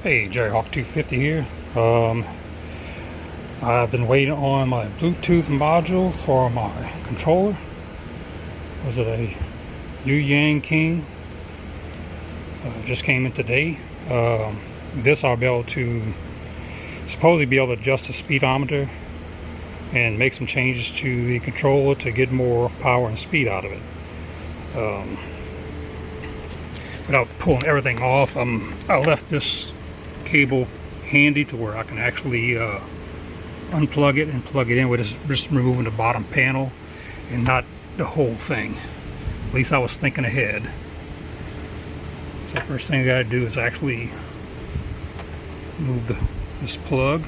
Hey, Jerry Hawk 250 here. I've been waiting on my Bluetooth module for my controller. Was it a Yuyangking? Just came in today. This I'll be able to supposedly be able to adjust the speedometer and make some changes to the controller to get more power and speed out of it. Without pulling everything off, I left this cable handy to where I can actually unplug it and plug it in with just removing the bottom panel and not the whole thing. At least I was thinking ahead. So the first thing I got to do is actually move this plug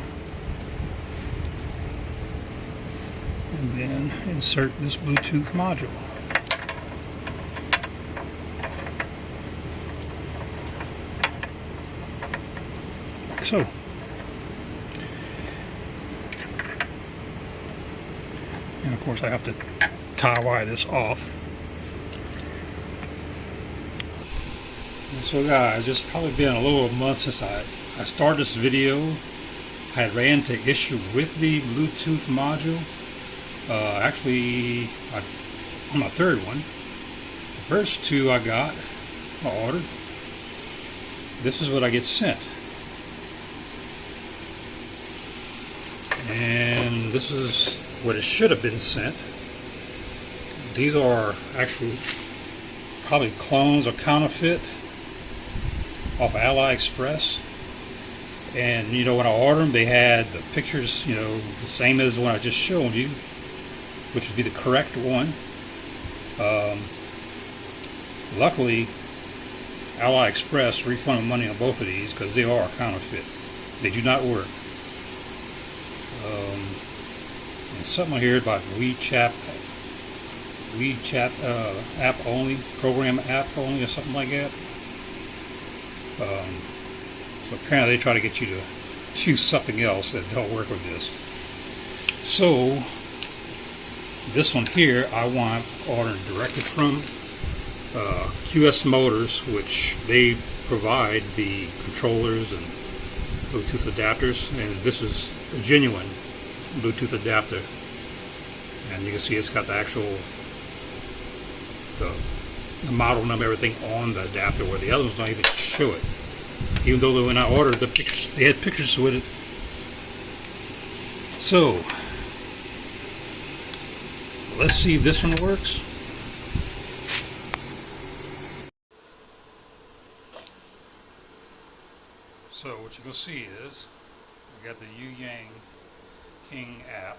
and then insert this Bluetooth module. So, and of course I have to tie wire this off. And so guys, it's probably been a little over a month since I started this video. I had ran into issue with the Bluetooth module. Actually, on my third one. The first two I ordered. This is what I get sent. And this is what it should have been sent. These are actually probably clones or counterfeit off AliExpress. And you know, when I ordered them, they had the pictures, you know, the same as the one I just showed you, which would be the correct one. Luckily, AliExpress refunded money on both of these because they are counterfeit. They do not work. And something here about WeChat app only, program app only, or something like that. So apparently they try to get you to choose something else that don't work with this. So this one here I want ordered directly from QS Motors, which they provide the controllers and Bluetooth adapters, and this is a genuine Bluetooth adapter, and you can see it's got the actual the model number, everything on the adapter, where the other ones don't even show it, even though when I ordered the pictures, they had pictures with it. So let's see if this one works. So what you can see is we got the Yuyangking app.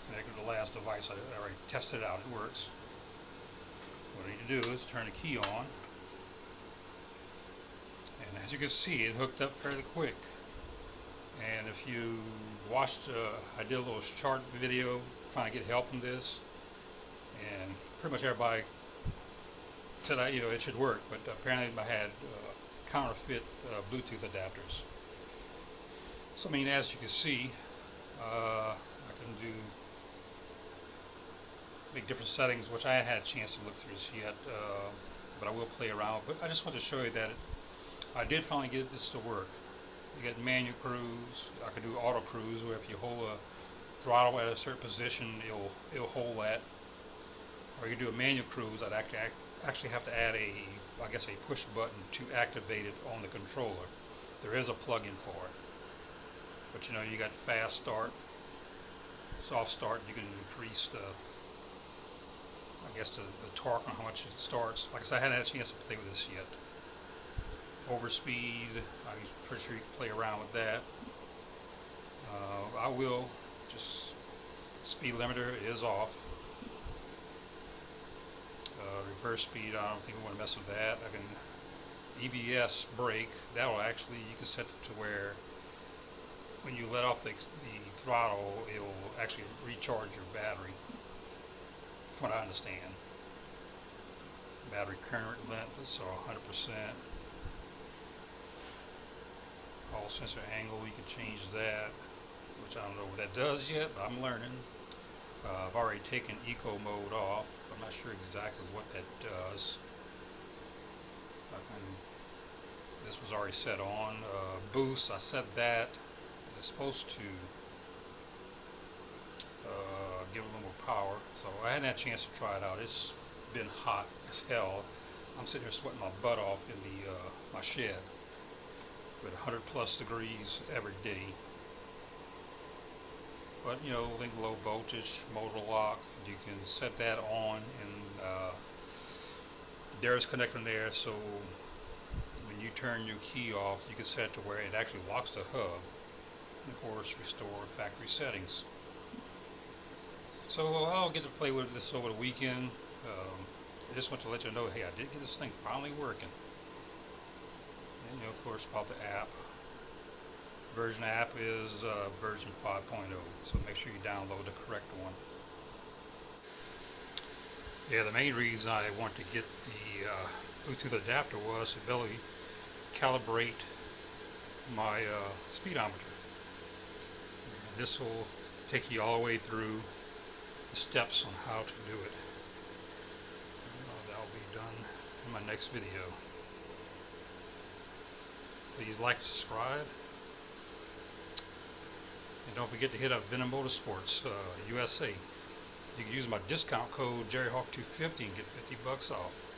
Connected to the last device. I already tested it out. It works. What I need to do is turn the key on. And as you can see, it hooked up fairly quick. And if you watched, I did a little short video trying to get help in this. And pretty much everybody said it should work, but apparently I had counterfeit Bluetooth adapters. So I mean, as you can see, I can make different settings, which I hadn't had a chance to look through this yet, but I will play around. But I just want to show you that I did finally get this to work. You get manual cruise. I can do auto cruise, where if you hold a throttle at a certain position, it'll hold that. Or you do a manual cruise, I'd actually have to add I guess a push button to activate it on the controller. There is a plug-in for it, but you know, you got fast start, soft start. You can increase the torque on how much it starts. Like I said, I hadn't had a chance to play with this yet. Overspeed, I'm pretty sure you can play around with that. I will just, speed limiter is off. Reverse speed, I don't think we want to mess with that. I can EBS brake, that will actually, you can set it to where when you let off the throttle, it will actually recharge your battery, from what I understand. Battery current length, so 100%. Hall sensor angle, you can change that, which I don't know what that does yet, but I'm learning. I've already taken eco mode off. I'm not sure exactly what that does. This was already set on. Boost, I set that. It's supposed to give a little more power. So I hadn't had a chance to try it out. It's been hot as hell. I'm sitting here sweating my butt off in the my shed with 100+ degrees every day. But you know, think low voltage, motor lock, you can set that on, and there's connector in there, so when you turn your key off, you can set it to where it actually locks the hub, and of course restore factory settings. So I'll get to play with this over the weekend. I just want to let you know, hey, I did get this thing finally working. And you know, of course, about the app. Version app is version 5.0, so make sure you download the correct one. Yeah, the main reason I wanted to get the Bluetooth adapter was the ability to calibrate my speedometer. And this will take you all the way through the steps on how to do it. That'll be done in my next video. Please like and subscribe. And don't forget to hit up Venom Motorsports USA. You can use my discount code JerryHawk250 and get $50 off.